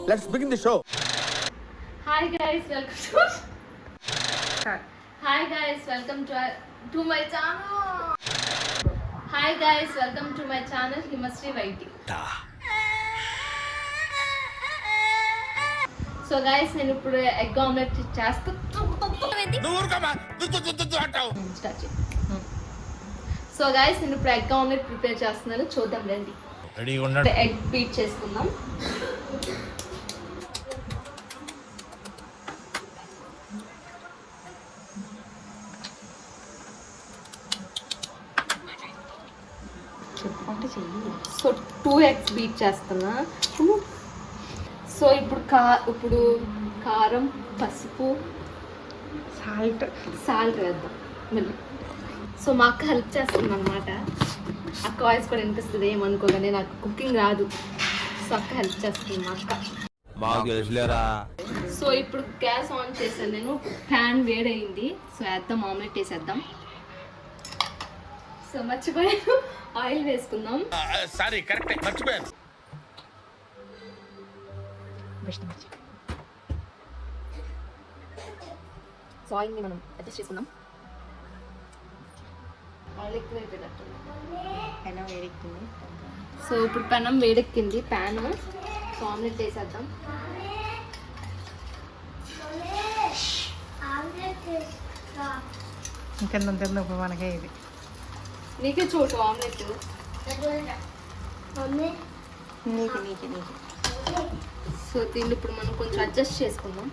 Let's begin the show. Hi guys, welcome to Hi guys, welcome to my channel. Hi guys, welcome to my channel Himasri Vaiti. So guys నేను ఇప్పుడు egg omelette so guys నేను ఇప్పుడు egg omelette prepare చేస్తున్నాను, చూద్దాం రండి. Egg beat చేసుకుందాం. So 2 eggs beat చేస్తున్నా. So ఇప్పుడు కారం, పసుపు, సాల్ట్ వేద్దాం మళ్ళీ. సో మా అక్క హెల్ప్ చేస్తుంది అనమాట. అక్క వాయిస్ కూడా వినిపిస్తుంది ఏమనుకోగానే, నాకు కుకింగ్ రాదు. సో అక్క హెల్ప్ చేస్తుంది మా అక్క. సో ఇప్పుడు గ్యాస్ ఆన్ చేశాను నేను, ప్యాన్ వేడైంది. సో వేద్దాం, ఆమ్లెట్ వేసేద్దాం. సో మర్చిపోయాను, ఆయిల్ వేసుకుందాం. సారీ, కరెక్ట్, మర్చిపోయాను. సో ఆయిల్ని మనం అడ్జస్ట్ చేసుకుందాం. ఆయిల్ ఎక్కువైపోయినట్టు. పెనం వేడెక్కింది. సో ఇప్పుడు పెనం వేడెక్కింది, ప్యాన్. సో ఆమ్లెట్ వేసేద్దాం. ఇంకెంత ఇప్పుడు మనకే ఇది నీకే చోటు ఆమ్లెట్. నీకే సో దీన్ని ఇప్పుడు మనం కొంచెం అడ్జస్ట్ చేసుకుందాం.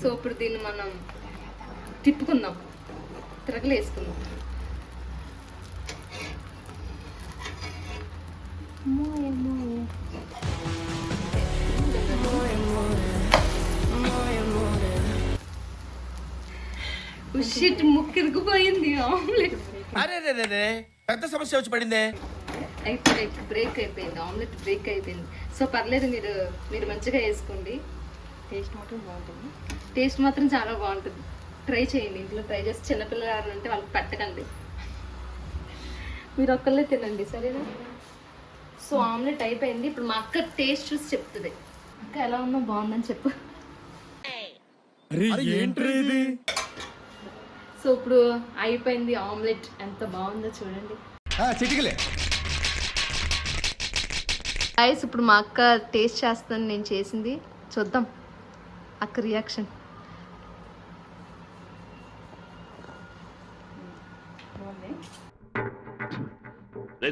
సో ఇప్పుడు దీన్ని మనం తిప్పుకుందాం, తిరగలు వేసుకుందాం. ముక్కు ఇరుకుపోయింది ఆమ్లెట్. అరే పెద్ద సమస్య వచ్చి పడిందే. బ్రేక్ అయిపోయింది, ఆమ్లెట్ బ్రేక్ అయిపోయింది. సో పర్లేదు, మీరు మంచిగా వేసుకోండి. టేస్ట్ మాత్రం చాలా బాగుంటుంది. ట్రై చేయండి, ఇంట్లో ట్రై చేసి చిన్నపిల్లలు ఎవరంటే వాళ్ళకి పెట్టకండి, మీరు ఒక్కళ్ళే తినండి, సరేనా? సో ఆమ్లెట్ అయిపోయింది. ఇప్పుడు మా అక్క టేస్ట్ చూసి చెప్తుంది. అక్క ఎలా ఉందో, బాగుందని చెప్పు. సో ఇప్పుడు అయిపోయింది ఆమ్లెట్, ఎంత బాగుందో చూడండి. గైస్ ఇప్పుడు మా అక్క టేస్ట్ చేస్తాను నేను చేసింది, చూద్దాం అక్క రియాక్షన్.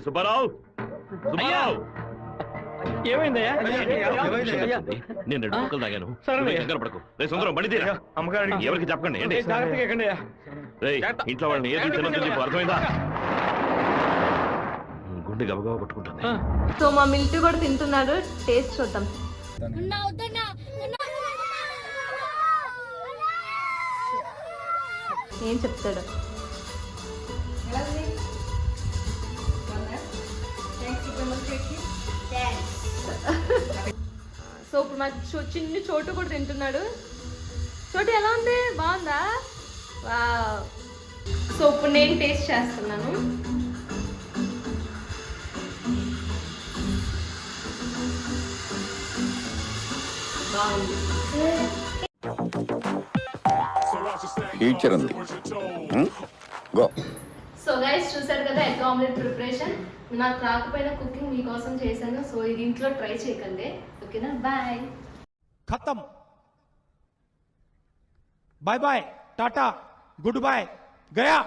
సుబ్బారావు, ఏమైందయ్యా? నేను 2 ముక్కలు తాగాను. కంగారు పడకు. సుందరం బండి తీరా. ఎవరికి చెప్పకండి. ఇంట్లో వాళ్ళని ఏది తినొద్దని చెప్పు, అర్థమైందా? గుండె గబగబా కొట్టుకుంటుంది. సో మా మిల్టీ కూడా తింటున్నాడు, టేస్ట్ చూద్దాం. ఏం చెప్తాడు? సో ఇప్పుడు మా చిన్ని చోటు కూడా తింటున్నాడు. చోటు ఎలా ఉంది, బాగుందా? వావ్. సో ఇప్పుడు నేను టేస్ట్ చేస్తున్నాను. ఫ్యూచర్ ఉంది. గో. సో గైస్ చూసారు కదా ఎగ్ ఆమ్లెట్ ప్రిపరేషన్. నాకు రాకపోయినా కుకింగ్ మీకోసం చేశాను. సో ఇది ఇంట్లో ట్రై చేయకండి, ఓకేనా? బాయ్. ఖతం. బాయ్ బాయ్, టాటా, గుడ్ బాయ్, గయా.